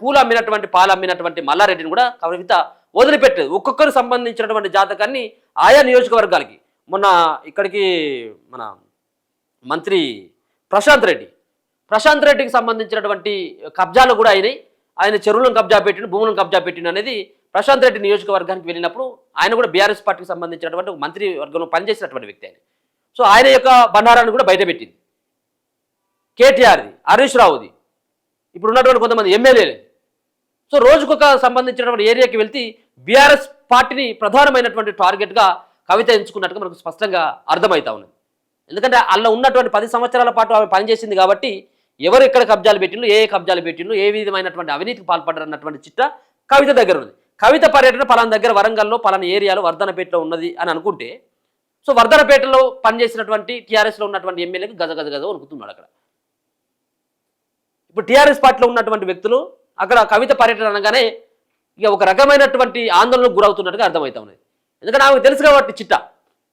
పూలు అమ్మినటువంటి పాలు అమ్మినటువంటి మల్లారెడ్డిని కూడా కవిత వదిలిపెట్టలేదు. ఒక్కొక్కరు సంబంధించినటువంటి జాతకాన్ని ఆయా నియోజకవర్గాలకి మొన్న ఇక్కడికి మన మంత్రి ప్రశాంత్ రెడ్డికి సంబంధించినటువంటి కబ్జాలు కూడా అయినాయి. ఆయన చెరువులను కబ్జా పెట్టిన భూములను కబ్జా పెట్టిన అనేది ప్రశాంత్ రెడ్డి నియోజకవర్గానికి వెళ్ళినప్పుడు ఆయన కూడా బీఆర్ఎస్ పార్టీకి సంబంధించినటువంటి ఒక మంత్రి వర్గంలో పనిచేసినటువంటి వ్యక్తి ఆయన. సో ఆయన యొక్క బండారాన్ని కూడా బయటపెట్టింది. కేటీఆర్ది, హరీష్ రావుది, ఇప్పుడు ఉన్నటువంటి కొంతమంది ఎమ్మెల్యేలు. సో రోజుకొక సంబంధించినటువంటి ఏరియాకి వెళ్తే బీఆర్ఎస్ పార్టీని ప్రధానమైనటువంటి టార్గెట్గా కవిత ఎంచుకున్నట్టుగా మనకు స్పష్టంగా అర్థమవుతా ఉన్నది. ఎందుకంటే అలా ఉన్నటువంటి 10 సంవత్సరాల పాటు ఆమె పనిచేసింది కాబట్టి ఎవరు ఎక్కడ కబ్జాలు పెట్టిండ్రు, ఏ కబ్జాలు పెట్టిండ్రు, ఏ విధమైనటువంటి అవినీతికి పాల్పడ్డారు అన్నటువంటి చిట్ట కవిత దగ్గర ఉంది. కవిత పర్యటన పలానా దగ్గర వరంగల్లో పలానా ఏరియాలో వర్ధనపేటలో ఉన్నది అని అనుకుంటే, సో వర్ధనపేటలో పనిచేసినటువంటి టీఆర్ఎస్లో ఉన్నటువంటి ఎమ్మెల్యేకి గజ వణుకుతున్నాడు అక్కడ. ఇప్పుడు టీఆర్ఎస్ పార్టీలో ఉన్నటువంటి వ్యక్తులు అక్కడ కవిత పర్యటన అనగానే ఇక ఒక రకమైనటువంటి ఆందోళనకు గురవుతున్నట్టుగా అర్థమవుతా ఉన్నది. ఎందుకంటే ఆమెకు తెలుసు కాబట్టి చిట్ట